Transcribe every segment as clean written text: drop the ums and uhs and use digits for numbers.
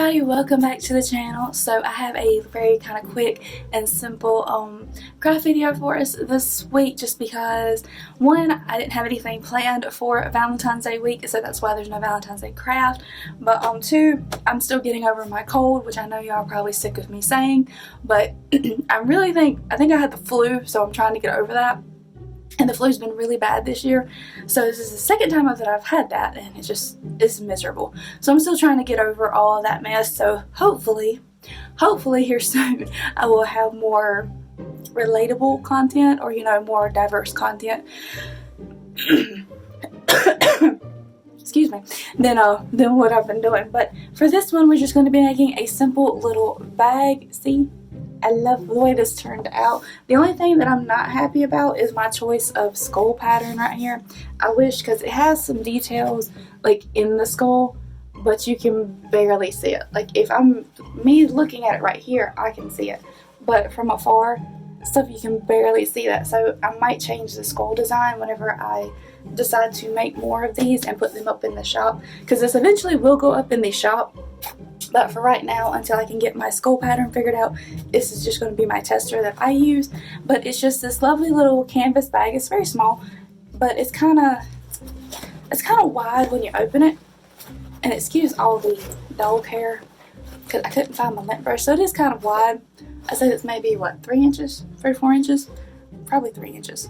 everybody, welcome back to the channel. So I have a very kind of quick and simple craft video for us this week, just because one, I didn't have anything planned for Valentine's Day week, so that's why there's no Valentine's Day craft. But two, I'm still getting over my cold, which I know y'all are probably sick of me saying, but I think I had the flu, so I'm trying to get over that. And the flu's been really bad this year, so this is the second time that I've had that, and it's miserable. So I'm still trying to get over all of that mess. So hopefully here soon I will have more relatable content, or more diverse content. Excuse me. Than what I've been doing. But for this one, we're just going to be making a simple little bag. See? I love the way this turned out. The only thing that I'm not happy about is my choice of skull pattern right here. I wish, because it has some details like in the skull, but you can barely see it. Like if me looking at it right here, I can see it, but from afar stuff you can barely see that. So I might change the skull design whenever I decide to make more of these and put them up in the shop, because this eventually will go up in the shop. But for right now, until I can get my skull pattern figured out, this is just going to be my tester that I use. But it's just this lovely little canvas bag. It's very small, but it's kind of wide when you open it. And excuse all the dog hair, because I couldn't find my lint brush. So it is kind of wide. I say it's maybe, what, 3 inches? 3 or 4 inches? Probably 3 inches.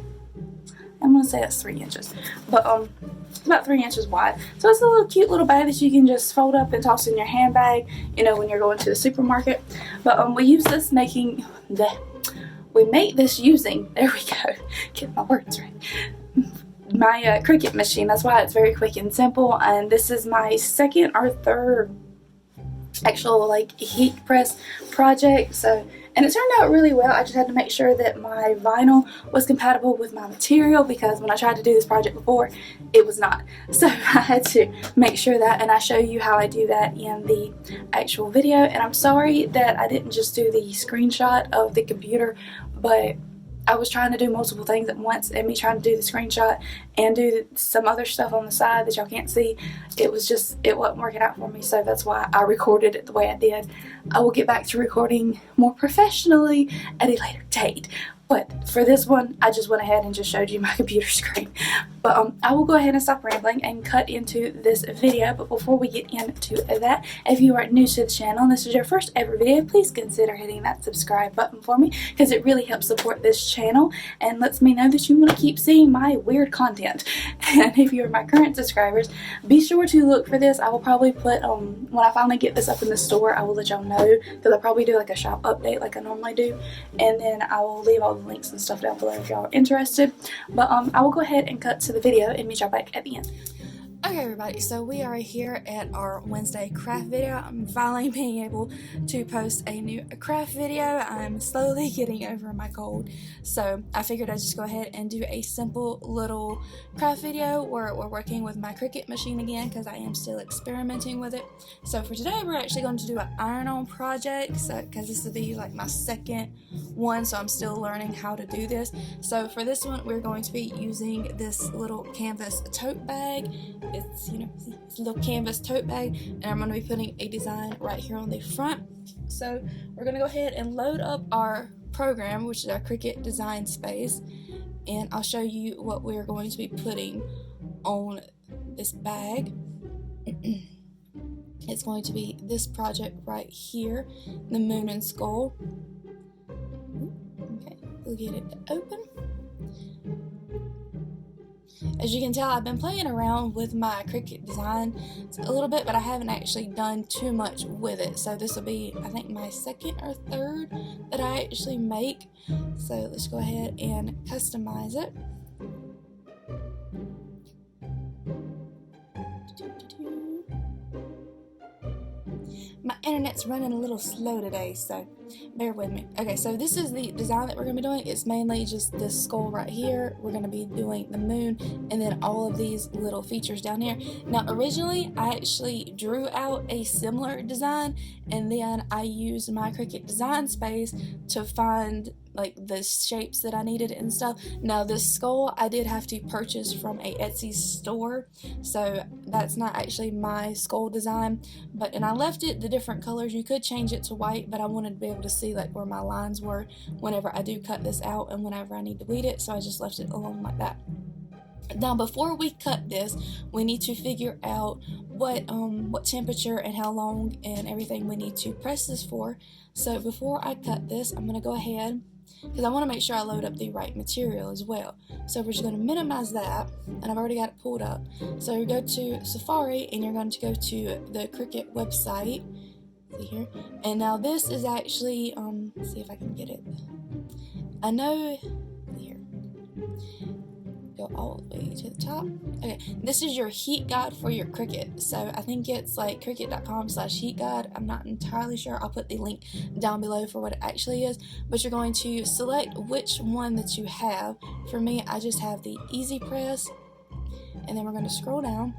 I'm going to say that's 3 inches. But it's about 3 inches wide. So it's a little cute little bag that you can just fold up and toss in your handbag, when you're going to the supermarket. But we use this we make this using, there we go, get my words right, my Cricut machine. That's why it's very quick and simple. And this is my second or third actual heat press project. And it turned out really well. I just had to make sure that my vinyl was compatible with my material, because when I tried to do this project before, it was not. So I had to make sure that, and I show you how I do that in the actual video. And I'm sorry that I didn't just do the screenshot of the computer, but I was trying to do multiple things at once, and me trying to do the screenshot and do some other stuff on the side that y'all can't see, it wasn't working out for me. So that's why I recorded it the way I did. I will get back to recording more professionally at a later date. But for this one, I just went ahead and just showed you my computer screen. But I will go ahead and stop rambling and cut into this video. But before we get into that, if you are new to the channel and this is your first ever video, please consider hitting that subscribe button for me, because it really helps support this channel and lets me know that you want to keep seeing my weird content. And if you're my current subscribers, be sure to look for this. I will probably put, when I finally get this up in the store, I will let y'all know, because I'll probably do a shop update like I normally do. And then I will leave all the links and stuff down below if y'all are interested. But I will go ahead and cut to the video and meet y'all back at the end. Okay everybody, so we are here at our Wednesday craft video. I'm finally being able to post a new craft video. I'm slowly getting over my cold, so I figured I'd just go ahead and do a simple little craft video where we're working with my Cricut machine again, because I am still experimenting with it. So for today, we're actually going to do an iron-on project, because this will be my second one, so I'm still learning how to do this. So for this one, we're going to be using this little canvas tote bag. It's it's a little canvas tote bag, and I'm going to be putting a design right here on the front. So we're going to go ahead and load up our program, which is our Cricut design space, and I'll show you what we're going to be putting on this bag. It's going to be this project right here, the moon and skull. Okay, we'll get it open. As you can tell, I've been playing around with my Cricut design a little bit, but I haven't actually done too much with it. So this will be, I think, my second or third that I actually make. So let's go ahead and customize it. My internet's running a little slow today, so bear with me. Okay, so this is the design that we're going to be doing. It's mainly just this skull right here. We're going to be doing the moon, and then all of these little features down here. Now, originally, I actually drew out a similar design, and then I used my Cricut design space to find like the shapes that I needed and stuff. Now this skull I did have to purchase from a Etsy store, so that's not actually my skull design, and I left it the different colors. You could change it to white, but I wanted to be able to see like where my lines were whenever I do cut this out and whenever I need to weed it, so I just left it alone like that. Now before we cut this, we need to figure out what temperature and how long and everything we need to press this for. So before I cut this, I'm going to go ahead, because I want to make sure I load up the right material as well. So we're just going to minimize that, and I've already got it pulled up. So you go to Safari and you're going to go to the Cricut website. See here, and now this is actually let's see if I can get it. I know here. Go all the way to the top. Okay, this is your heat guide for your Cricut. So I think it's like cricut.com/heat guide. I'm not entirely sure. I'll put the link down below for what it actually is. But you're going to select which one that you have. For me, I just have the Easy Press. And then we're going to scroll down.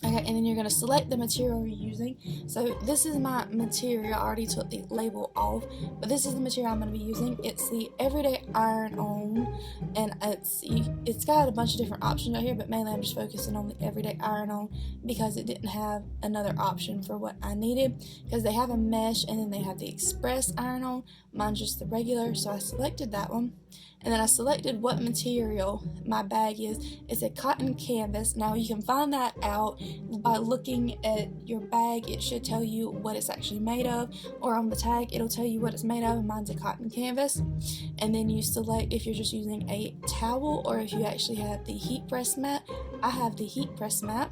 Okay, and then you're going to select the material you're using. So this is my material. I already took the label off, but this is the material I'm going to be using. It's the Everyday Iron-On, and it's got a bunch of different options out here, but mainly I'm just focusing on the Everyday Iron-On because it didn't have another option for what I needed, because they have a mesh and then they have the Express Iron-On. Mine's just the regular, so I selected that one. And then I selected what material my bag is. It's a cotton canvas. Now you can find that out by looking at your bag. It should tell you what it's actually made of, or on the tag it'll tell you what it's made of, and mine's a cotton canvas. And then you select if you're just using a towel or if you actually have the heat press mat. I have the heat press mat.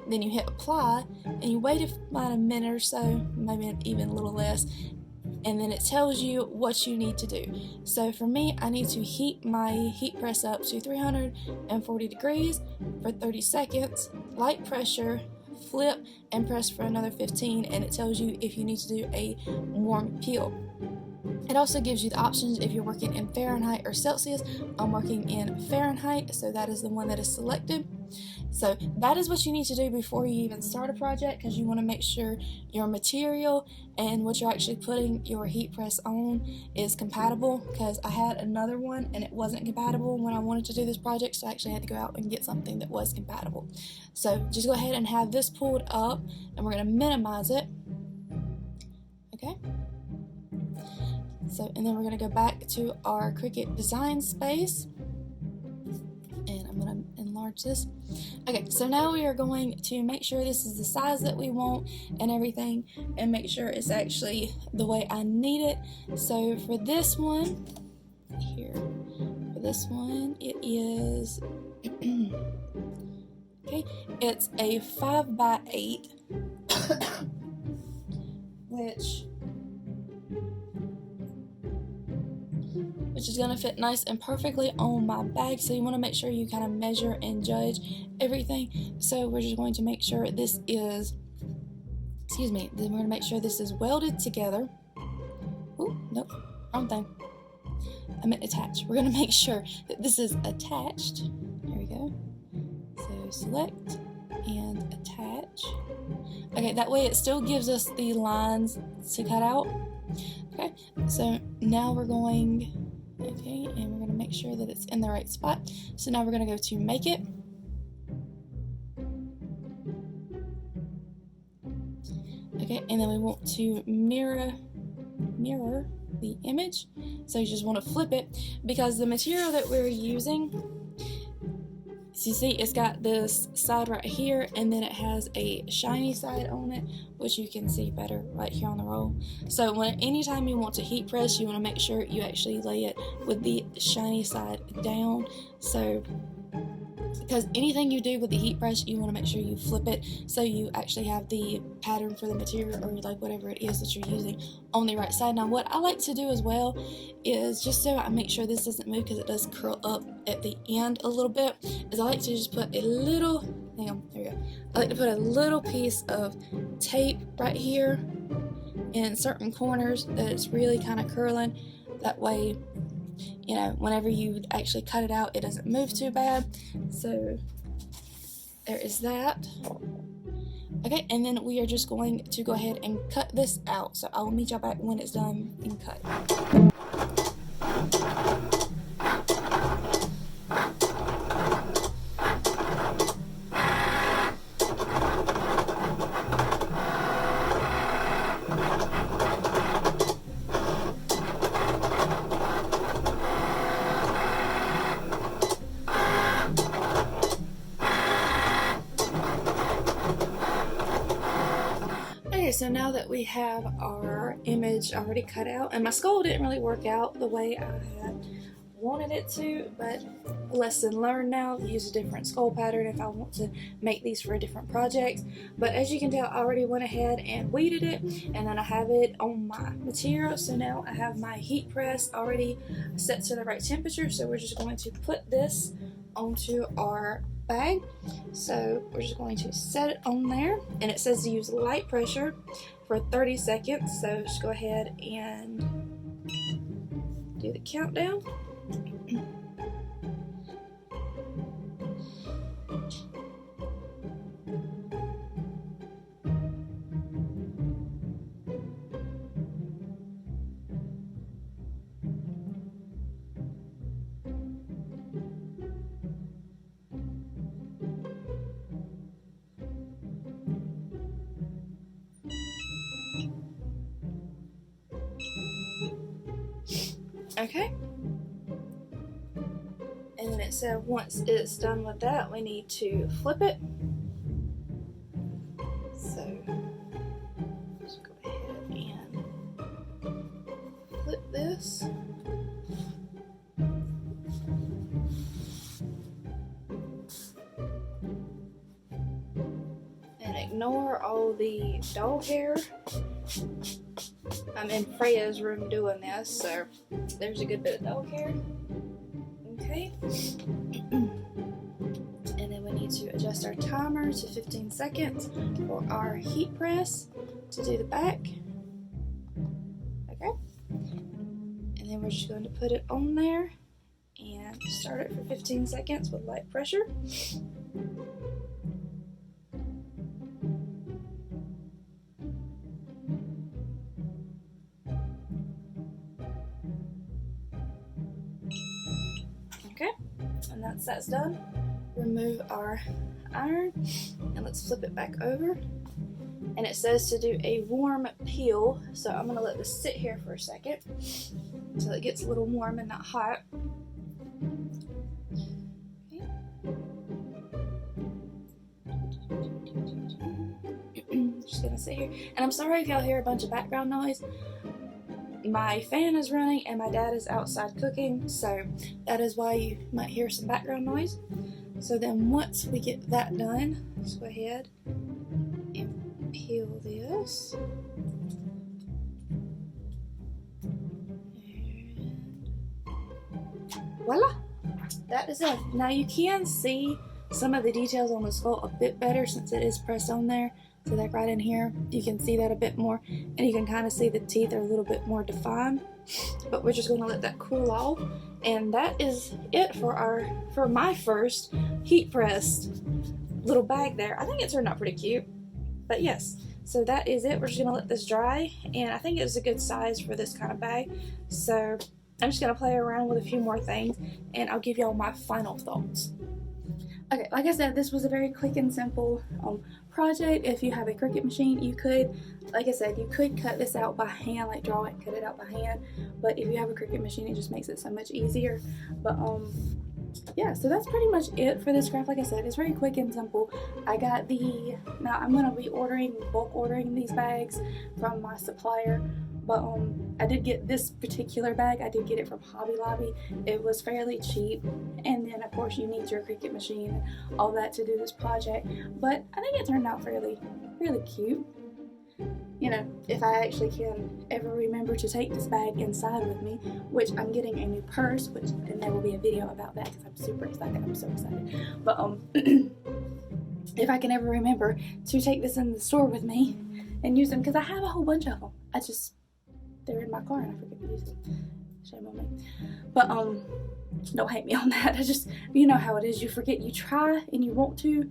Then you hit apply and you wait about a minute or so, maybe even a little less, and then it tells you what you need to do. So for me, I need to heat my heat press up to 340 degrees for 30 seconds, light pressure, flip, and press for another 15, and it tells you if you need to do a warm peel. It also gives you the options if you're working in Fahrenheit or Celsius. I'm working in Fahrenheit, so that is the one that is selected. So that is what you need to do before you even start a project, because you want to make sure your material and what you're actually putting your heat press on is compatible, because I had another one and it wasn't compatible when I wanted to do this project, so I actually had to go out and get something that was compatible. So just go ahead and have this pulled up, and we're going to minimize it. Okay. So, and then we're going to go back to our Cricut design space, and I'm going to enlarge this. Okay, so now we are going to make sure this is the size that we want and everything, and make sure it's actually the way I need it. So for this one, here, for this one, it is, okay, it's a 5x8, which is going to fit nice and perfectly on my bag. So you want to make sure you kind of measure and judge everything. So we're just going to make sure this is, then we're going to make sure this is welded together. Oh, nope, wrong thing. I meant attached. We're going to make sure that this is attached. There we go. So select and attach. Okay, that way it still gives us the lines to cut out. Okay, so now we're going, okay, and we're going to make sure that it's in the right spot. So now we're going to go to make it. Okay, and then we want to mirror the image. So you just want to flip it, because the material that we're using, so you see it's got this side right here, and then it has a shiny side on it, which you can see better right here on the roll. So anytime you want to heat press, you want to make sure you actually lay it with the shiny side down. So because anything you do with the heat press, you want to make sure you flip it so you actually have the pattern for the material, or like whatever it is that you're using, on the right side. Now what I like to do as well is, just so I make sure this doesn't move because it does curl up at the end a little bit, is I like to just put a little, hang on, there we go, I like to put a little piece of tape right here in certain corners that it's really kind of curling. That way, you know, whenever you actually cut it out, it doesn't move too bad. So there is that. Okay, and then we are just going to go ahead and cut this out. So I will meet y'all back when it's done and cut. so now that we have our image already cut out, and my skull didn't really work out the way I had wanted it to, but lesson learned now, use a different skull pattern if I want to make these for a different project. But as you can tell, I already went ahead and weeded it, and then I have it on my material. So now I have my heat press already set to the right temperature, so we're just going to put this onto our bag. So we're just going to set it on there, and it says to use light pressure for 30 seconds, so just go ahead and do the countdown. Okay, and then it said once it's done with that, we need to flip it. So just go ahead and flip this. And ignore all the dog hair. I'm in Freya's room doing this, so there's a good bit of dog hair. Okay. And then we need to adjust our timer to 15 seconds for our heat press to do the back. Okay. And then we're just going to put it on there and start it for 15 seconds with light pressure. Okay, and that's done. Remove our iron and let's flip it back over. And it says to do a warm peel, so I'm gonna let this sit here for a second until it gets a little warm and not hot. Okay. Just gonna sit here, and I'm sorry if y'all hear a bunch of background noise. My fan is running and my dad is outside cooking, so that is why you might hear some background noise. So then once we get that done, let's go ahead and peel this. And voila! That is it. Now you can see some of the details on the skull a bit better since it is pressed on there. So like right in here, you can see that a bit more, and you can kind of see the teeth are a little bit more defined. But we're just going to let that cool off, and that is it for my first heat pressed little bag there. I think it turned out pretty cute, but yes. So that is it. We're just going to let this dry, and I think it was a good size for this kind of bag. So I'm just going to play around with a few more things, and I'll give y'all my final thoughts. Okay, like I said, this was a very quick and simple project. If you have a Cricut machine, you could, like I said, you could cut this out by hand, like draw it and cut it out by hand. But if you have a Cricut machine, it just makes it so much easier. But yeah, so that's pretty much it for this craft. Like I said, it's very quick and simple. I got now I'm gonna be bulk ordering these bags from my supplier. But I did get this particular bag. I did get it from Hobby Lobby. It was fairly cheap, and then of course you need your Cricut machine and all that to do this project. But I think it turned out really cute. You know, if I actually can ever remember to take this bag inside with me, which I'm getting a new purse, and there will be a video about that because I'm super excited. I'm so excited. But if I can ever remember to take this in the store with me and use them, because I have a whole bunch of them. They're in my car and I forget to use them. Shame on me. But don't hate me on that. You know how it is. You forget. You try and you want to,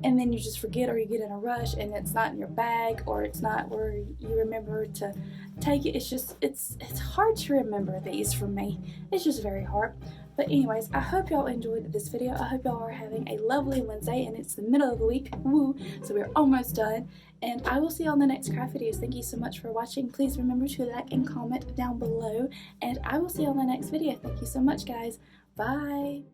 and then you just forget, or you get in a rush and it's not in your bag, or it's not where you remember to take it. It's hard to remember these for me. It's just very hard. But anyways, I hope y'all enjoyed this video. I hope y'all are having a lovely Wednesday, and it's the middle of the week. Woo! So we're almost done. And I will see you on the next craft videos. Thank you so much for watching. Please remember to like and comment down below. And I will see you on the next video. Thank you so much, guys. Bye!